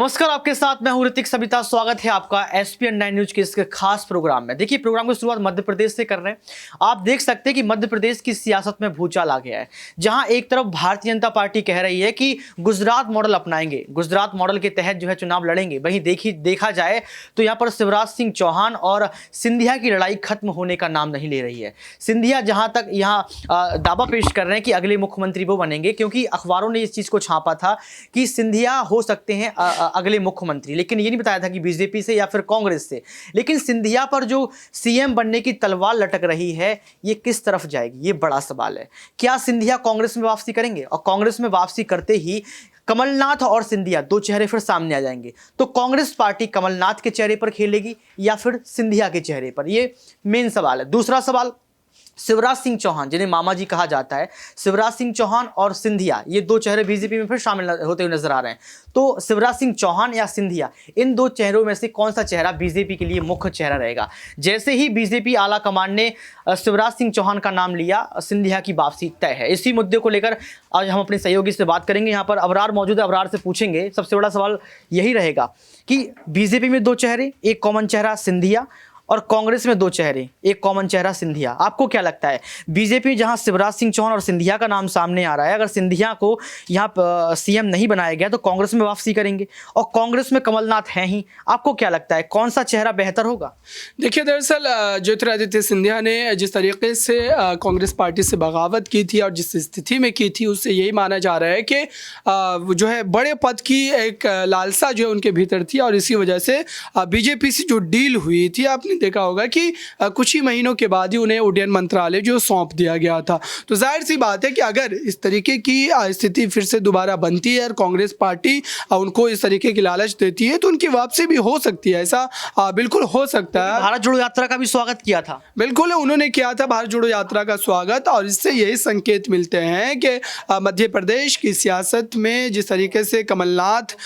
नमस्कार, आपके साथ मैं हूं ऋतिक सबिता। स्वागत है आपका एसपीएन 9 न्यूज के इस खास प्रोग्राम में। देखिए, प्रोग्राम की शुरुआत मध्य प्रदेश से कर रहे हैं। आप देख सकते हैं कि मध्य प्रदेश की सियासत में भूचाल आ गया है, जहां एक तरफ भारतीय जनता पार्टी कह रही है कि गुजरात मॉडल अपनाएंगे, गुजरात मॉडल के तहत जो है चुनाव लड़ेंगे। वहीं देखा जाए तो यहाँ पर शिवराज सिंह चौहान और सिंधिया की लड़ाई खत्म होने का नाम नहीं ले रही है। सिंधिया जहां तक यहाँ दावा पेश कर रहे हैं कि अगले मुख्यमंत्री वो बनेंगे, क्योंकि अखबारों ने इस चीज को छापा था कि सिंधिया हो सकते हैं अगले मुख्यमंत्री, लेकिन ये नहीं बताया था कि बीजेपी से या फिर कांग्रेस से। लेकिन सिंधिया पर जो सीएम बनने की तलवार लटक रही है, ये किस तरफ जाएगी, ये बड़ा सवाल है। क्या सिंधिया कांग्रेस में वापसी करेंगे? और कांग्रेस में वापसी करते ही कमलनाथ और सिंधिया दो चेहरे फिर सामने आ जाएंगे। तो कांग्रेस पार्टी कमलनाथ के चेहरे पर खेलेगी या फिर सिंधिया के चेहरे पर? ये मेन सवाल है। दूसरा सवाल, शिवराज सिंह चौहान, जिन्हें मामा जी कहा जाता है, शिवराज सिंह चौहान और सिंधिया, ये दो चेहरे बीजेपी में फिर शामिल होते हुए नजर आ रहे हैं। तो शिवराज सिंह चौहान या सिंधिया, इन दो चेहरों में से कौन सा चेहरा बीजेपी के लिए मुख्य चेहरा रहेगा? जैसे ही बीजेपी आला कमान ने शिवराज सिंह चौहान का नाम लिया, सिंधिया की वापसी तय है। इसी मुद्दे को लेकर आज हम अपने सहयोगी से बात करेंगे। यहाँ पर अबरार मौजूद है, अबरार से पूछेंगे। सबसे बड़ा सवाल यही रहेगा कि बीजेपी में दो चेहरे, एक कॉमन चेहरा सिंधिया, और कांग्रेस में दो चेहरे, एक कॉमन चेहरा सिंधिया। आपको क्या लगता है, बीजेपी जहां शिवराज सिंह चौहान और सिंधिया का नाम सामने आ रहा है, अगर सिंधिया को यहां सीएम नहीं बनाया गया तो कांग्रेस में वापसी करेंगे, और कांग्रेस में कमलनाथ हैं ही। आपको क्या लगता है, कौन सा चेहरा बेहतर होगा? देखिए, दरअसल ज्योतिरादित्य सिंधिया ने जिस तरीके से कांग्रेस पार्टी से बगावत की थी और जिस स्थिति में की थी, उससे यही माना जा रहा है कि जो है बड़े पद की एक लालसा जो है उनके भीतर थी, और इसी वजह से बीजेपी से जो डील हुई थी, आपने देखा होगा कि कुछ ही महीनों के बाद ही उन्हें उड्डयन मंत्रालय जो सौंप दिया गया था। तो जाहिर सी बात है कि अगर इस तरीके की स्थिति फिर से दोबारा बनती है और कांग्रेस पार्टी उनको इस तरीके की लालच देती है, तो उनकी वापसी भी हो सकती है। ऐसा बिल्कुल हो सकता है। भारत जोड़ो यात्रा का भी स्वागत किया था। बिल्कुल, उन्होंने किया था भारत जोड़ो यात्रा का स्वागत, और इससे यही संकेत मिलते हैं कि मध्य प्रदेश की सियासत में जिस तरीके से कमलनाथ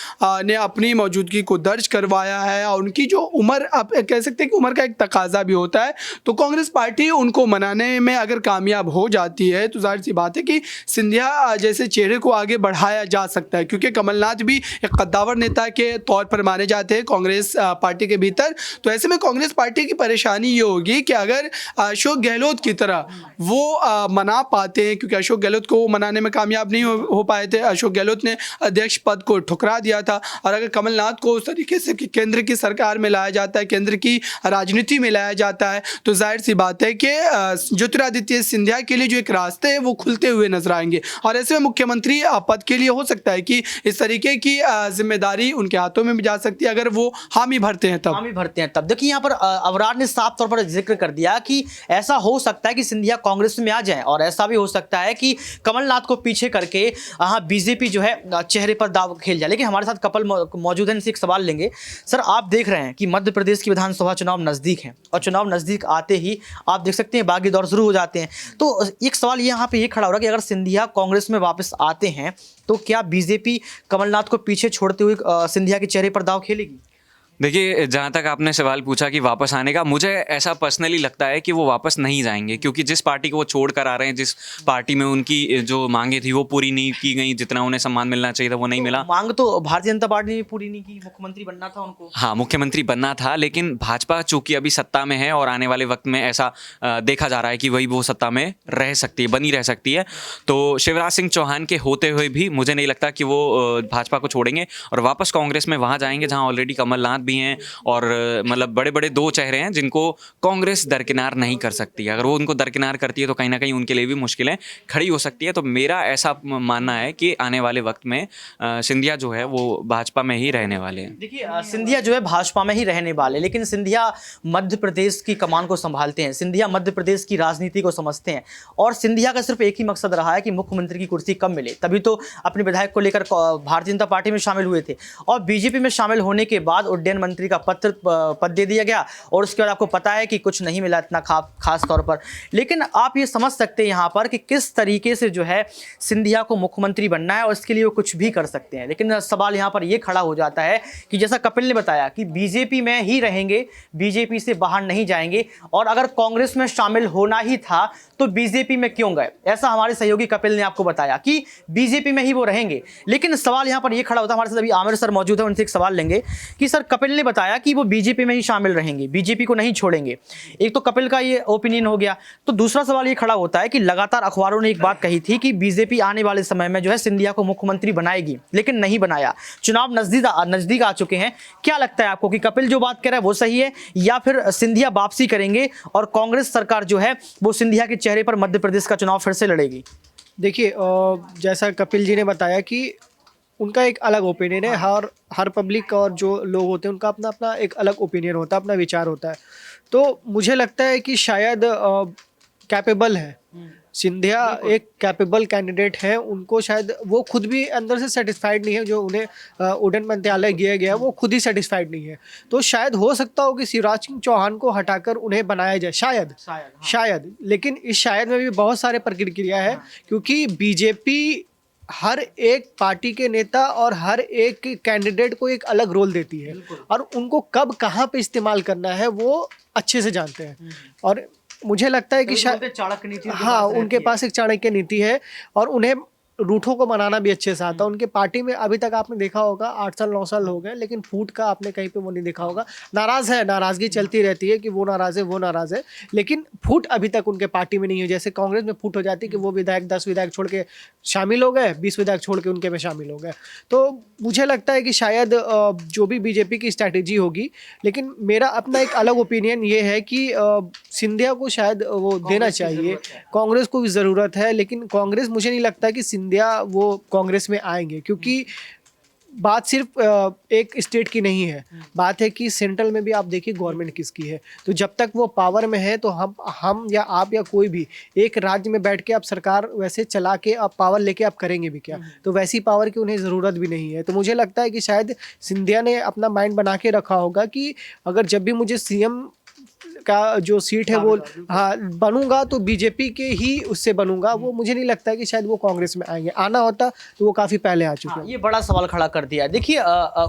ने अपनी मौजूदगी को दर्ज करवाया है, और उनकी जो उम्र, आप कह सकते हैं कि उम्र का एक तकाजा भी होता है, तो कांग्रेस पार्टी उनको मनाने में अगर कामयाब हो जाती है, तो जाहिर सी बात है कि सिंधिया जैसे चेहरे को आगे बढ़ाया जा सकता है, क्योंकि कमलनाथ भी एक कद्दावर नेता के तौर पर माने जाते हैं कांग्रेस पार्टी के भीतर। तो ऐसे में कांग्रेस पार्टी की परेशानी ये होगी कि अगर अशोक गहलोत की तरह वो मना पाते हैं, क्योंकि अशोक गहलोत को वो मनाने में कामयाब नहीं हो पाए थे। अशोक गहलोत ने अध्यक्ष पद को ठुकरा दिया था, और अगर कमलनाथ को उस तरीके से केंद्र की सरकार में लाया जाता है, केंद्र की राजनीति में लाया जाता है, तो जाहिर सी बात है कि ज्योतिरादित्य सिंधिया के लिए जो एक रास्ते हैं वो खुलते हुए नजर आएंगे। और ऐसे में मुख्यमंत्री पद के लिए हो सकता है कि इस तरीके की जिम्मेदारी उनके हाथों में भी जा सकती है, अगर वो हामी भरते हैं तब। देखिए, यहाँ पर अबरार ने साफ तौर पर जिक्र कर दिया कि ऐसा हो सकता है कि सिंधिया कांग्रेस में आ जाए, और ऐसा भी हो सकता है कि कमलनाथ को पीछे करके बीजेपी जो है चेहरे पर दाव खेल जाए। लेकिन हमारे साथ कपल मौजूद है, इनसे एक सवाल लेंगे। सर, आप देख रहे हैं कि मध्य प्रदेश की विधानसभा चुनाव नजदीक है, और चुनाव नजदीक आते ही आप देख सकते हैं बागी दौर शुरू हो जाते हैं। तो एक सवाल यहाँ पे ये खड़ा हो रहा है कि अगर सिंधिया कांग्रेस में वापस आते हैं, तो क्या बीजेपी कमलनाथ को पीछे छोड़ते हुए सिंधिया के चेहरे पर दाव खेलेगी? देखिए, जहाँ तक आपने सवाल पूछा कि वापस आने का, मुझे ऐसा पर्सनली लगता है कि वो वापस नहीं जाएंगे, क्योंकि जिस पार्टी को वो छोड़ कर आ रहे हैं, जिस पार्टी में उनकी जो मांगे थी वो पूरी नहीं की गई, जितना उन्हें सम्मान मिलना चाहिए था वो नहीं मिला। मांग तो भारतीय जनता पार्टी ने पूरी नहीं की, मुख्यमंत्री बनना था उनको। हाँ, मुख्यमंत्री बनना था, लेकिन भाजपा चूंकि अभी सत्ता में है और आने वाले वक्त में ऐसा देखा जा रहा है कि वही वो सत्ता में रह सकती है, बनी रह सकती है। तो शिवराज सिंह चौहान के होते हुए भी मुझे नहीं लगता कि वो भाजपा को छोड़ेंगे और वापस कांग्रेस में वहाँ जाएंगे, जहाँ ऑलरेडी कमलनाथ भी हैं, और मतलब बड़े बड़े दो चेहरे हैं जिनको कांग्रेस दरकिनार नहीं कर सकती है। अगर वो उनको दरकिनार करती है तो कहीं ना कहीं उनके लिए भी मुश्किलें खड़ी हो सकती है। तो मेरा ऐसा मानना है कि आने वाले वक्त में सिंधिया जो है वो भाजपा में ही रहने वाले हैं। देखिए, सिंधिया जो है भाजपा में ही रहने वाले, लेकिन सिंधिया मध्य प्रदेश की कमान को संभालते हैं, सिंधिया मध्य प्रदेश की राजनीति को समझते हैं, और सिंधिया का सिर्फ एक ही मकसद रहा है कि मुख्यमंत्री की कुर्सी कब मिले। तभी तो अपने विधायक को लेकर भारतीय जनता पार्टी में शामिल हुए थे, और बीजेपी में शामिल होने के बाद उड्डयन परिवहन मंत्री का पद दे दिया गया और उसके बाद आपको पता है कि कुछ नहीं मिला इतना खास तौर पर। लेकिन आप ये समझ सकते हैं यहाँ पर कि किस तरीके से जो है सिंधिया को मुख्यमंत्री बनना है और इसके लिए वो कुछ भी कर सकते हैं। लेकिन सवाल यहाँ पर ये खड़ा हो जाता है कि जैसा कपिल ने बताया कि बीजेपी में ही रहेंगे, बीजेपी से बाहर नहीं जाएंगे, और अगर कांग्रेस में शामिल होना ही था तो बीजेपी में क्यों गए। ऐसा हमारे सहयोगी कपिल ने आपको बताया कि बीजेपी में ही वो रहेंगे। लेकिन सवाल यहाँ पर ये खड़ा होता है, हमारे साथ अभी आमिर सर मौजूद है, उनसे एक सवाल लेंगे कि सर कपिल ने बताया कि वो बीजेपी में ही शामिल रहेंगे, बीजेपी को नहीं छोड़ेंगे। एक तो कपिल का ये ओपिनियन हो गया। तो दूसरा सवाल ये खड़ा होता है कि लगातार अखबारों ने एक बात कही थी कि बीजेपी आने वाले समय में जो है सिंधिया को मुख्यमंत्री बनाएगी, लेकिन नहीं बनाया। चुनाव नजदीक आ चुके हैं। क्या लगता है आपको कि कपिल जो बात कह रहा है वो सही है, या फिर सिंधिया वापसी करेंगे और कांग्रेस सरकार जो है वो सिंधिया के चेहरे पर मध्य प्रदेश का चुनाव फिर से लड़ेगी? देखिए, जैसा कपिल जी ने बताया कि उनका एक अलग ओपिनियन है। हर पब्लिक और जो लोग होते हैं उनका अपना अपना एक अलग ओपिनियन होता है, अपना विचार होता है। तो मुझे लगता है कि शायद कैपेबल है, सिंधिया एक कैपेबल कैंडिडेट है। उनको शायद वो खुद भी अंदर से सेटिस्फाइड नहीं है, जो उन्हें उड़न मंत्रालय दिया गया है वो खुद ही सेटिस्फाइड नहीं है। तो शायद हो सकता हो कि शिवराज सिंह चौहान को हटाकर उन्हें बनाया जाए, शायद। लेकिन इस शायद में भी बहुत सारे प्रक्रिया है, क्योंकि बीजेपी हर एक पार्टी के नेता और हर एक कैंडिडेट को एक अलग रोल देती है और उनको कब कहाँ पे इस्तेमाल करना है वो अच्छे से जानते हैं। और मुझे लगता है कि शायद चाणक्य नीति, हाँ, उनके पास एक चाणक्य नीति है और उन्हें रूठों को मनाना भी अच्छे से आता है। उनके पार्टी में अभी तक आपने देखा होगा 8 साल 9 साल हो गए, लेकिन फूट का आपने कहीं पे वो नहीं देखा होगा। नाराज है, नाराजगी चलती रहती है कि वो नाराज है, लेकिन फूट अभी तक उनके पार्टी में नहीं है। जैसे कांग्रेस में फूट हो जाती है कि वो विधायक 10 विधायक छोड़ के शामिल हो गए, 20 विधायक छोड़ के उनके में शामिल हो गए। तो मुझे लगता है कि शायद जो भी बीजेपी की स्ट्रैटेजी होगी, लेकिन मेरा अपना एक अलग ओपिनियन ये है कि सिंधिया को शायद वो देना चाहिए। कांग्रेस को भी ज़रूरत है, लेकिन कांग्रेस, मुझे नहीं लगता कि सिंधिया वो कांग्रेस में आएंगे, क्योंकि बात सिर्फ एक स्टेट की नहीं है, बात है कि सेंट्रल में भी आप देखिए गवर्नमेंट किसकी है। तो जब तक वो पावर में है तो हम या आप या कोई भी एक राज्य में बैठ के आप सरकार वैसे चला के आप पावर लेके आप करेंगे भी क्या? तो वैसी पावर की उन्हें ज़रूरत भी नहीं है। तो मुझे लगता है कि शायद सिंधिया ने अपना माइंड बना के रखा होगा कि अगर जब भी मुझे सीएम का जो सीट है वो बनूंगा तो बीजेपी के ही उससे बनूंगा। वो मुझे नहीं लगता है कि शायद वो कांग्रेस में आएंगे। आना होता तो वो काफ़ी पहले आ चुके हैं। ये बड़ा सवाल खड़ा कर दिया है। देखिए,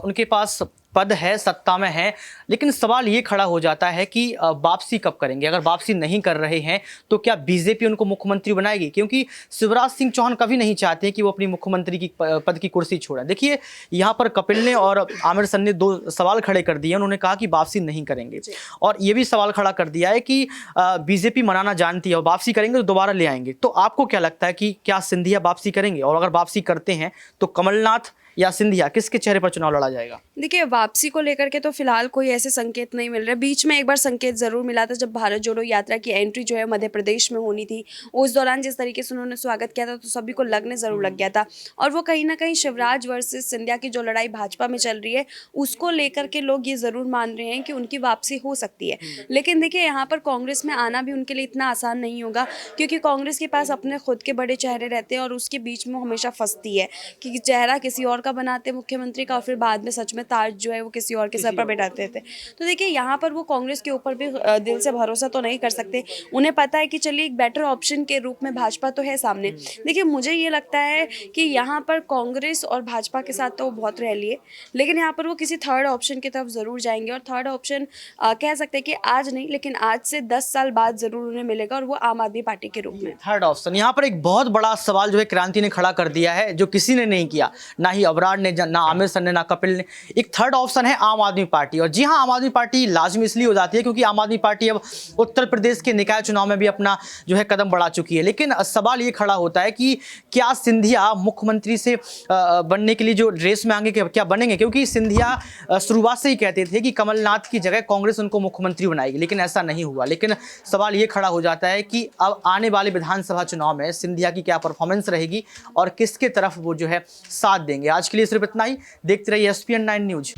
उनके पास पद है, सत्ता में है, लेकिन सवाल ये खड़ा हो जाता है कि वापसी कब करेंगे। अगर वापसी नहीं कर रहे हैं तो क्या बीजेपी उनको मुख्यमंत्री बनाएगी? क्योंकि शिवराज सिंह चौहान कभी नहीं चाहते कि वो अपनी मुख्यमंत्री की पद की कुर्सी छोड़ें। देखिए, यहाँ पर कपिल ने और आमिर सर ने 2 सवाल खड़े कर दिए। उन्होंने कहा कि वापसी नहीं करेंगे, और ये भी सवाल खड़ा कर दिया है कि बीजेपी मनाना जानती है और वापसी करेंगे तो दोबारा ले आएंगे। तो आपको क्या लगता है कि क्या सिंधिया वापसी करेंगे? और अगर वापसी करते हैं तो कमलनाथ या सिंधिया किसके चेहरे पर चुनाव लड़ा जाएगा? देखिए, वापसी को लेकर के तो फिलहाल कोई ऐसे संकेत नहीं मिल रहे। बीच में एक बार संकेत जरूर मिला था जब भारत जोड़ो यात्रा की एंट्री जो है मध्य प्रदेश में होनी थी। उस दौरान जिस तरीके से उन्होंने स्वागत किया था तो सभी को लगने जरूर लग गया था। और वो कहीं ना कहीं शिवराज वर्सेस सिंधिया की जो लड़ाई भाजपा में चल रही है उसको लेकर के लोग ये जरूर मान रहे हैं कि उनकी वापसी हो सकती है। लेकिन देखिए, यहाँ पर कांग्रेस में आना भी उनके लिए इतना आसान नहीं होगा, क्योंकि कांग्रेस के पास अपने खुद के बड़े चेहरे रहते हैं और उसके बीच में हमेशा फंसती है कि चेहरा किसी और का बनाते मुख्यमंत्री का, और फिर बाद में सच में ताज जो है वो किसी और के सर पर बैठाते थे। तो देखिए, यहाँ पर वो कांग्रेस के ऊपर भी दिल से भरोसा तो नहीं कर सकते। उन्हें पता है कि चलिए एक बेटर ऑप्शन के रूप में भाजपा तो है सामने। देखिए, मुझे ये लगता है कि यहाँ पर कांग्रेस और भाजपा के साथ तो वो बहुत रह लिए, लेकिन यहाँ पर वो किसी थर्ड ऑप्शन की तरफ ज़रूर जाएंगे। और थर्ड ऑप्शन कह सकते हैं कि आज नहीं, लेकिन आज से 10 साल बाद ज़रूर उन्हें मिलेगा, और वो आम आदमी पार्टी के रूप में। थर्ड ऑप्शन, यहाँ पर एक बहुत बड़ा सवाल जो है क्रांति ने खड़ा कर दिया है, जो किसी ने नहीं किया, ना ही अबरार ने, ना आमिर सर ने, ना कपिल ने। एक थर्ड ऑप्शन है आम आदमी पार्टी। और जी हाँ, आम आदमी पार्टी लाजमी इसलिए हो जाती है क्योंकि आम आदमी पार्टी अब उत्तर प्रदेश के निकाय चुनाव में भी अपना जो है कदम बढ़ा चुकी है। लेकिन सवाल ये खड़ा होता है कि क्या सिंधिया मुख्यमंत्री से बनने के लिए जो रेस में आगे क्या बनेंगे? क्योंकि सिंधिया शुरुआत से ही कहते थे कि कमलनाथ की जगह कांग्रेस उनको मुख्यमंत्री बनाएगी, लेकिन ऐसा नहीं हुआ। लेकिन सवाल ये खड़ा हो जाता है कि अब आने वाले विधानसभा चुनाव में सिंधिया की क्या परफॉर्मेंस रहेगी और किसके तरफ वो जो है साथ देंगे। आज के लिए सिर्फ इतना ही। देखते रहिए SPN9 न्यूज।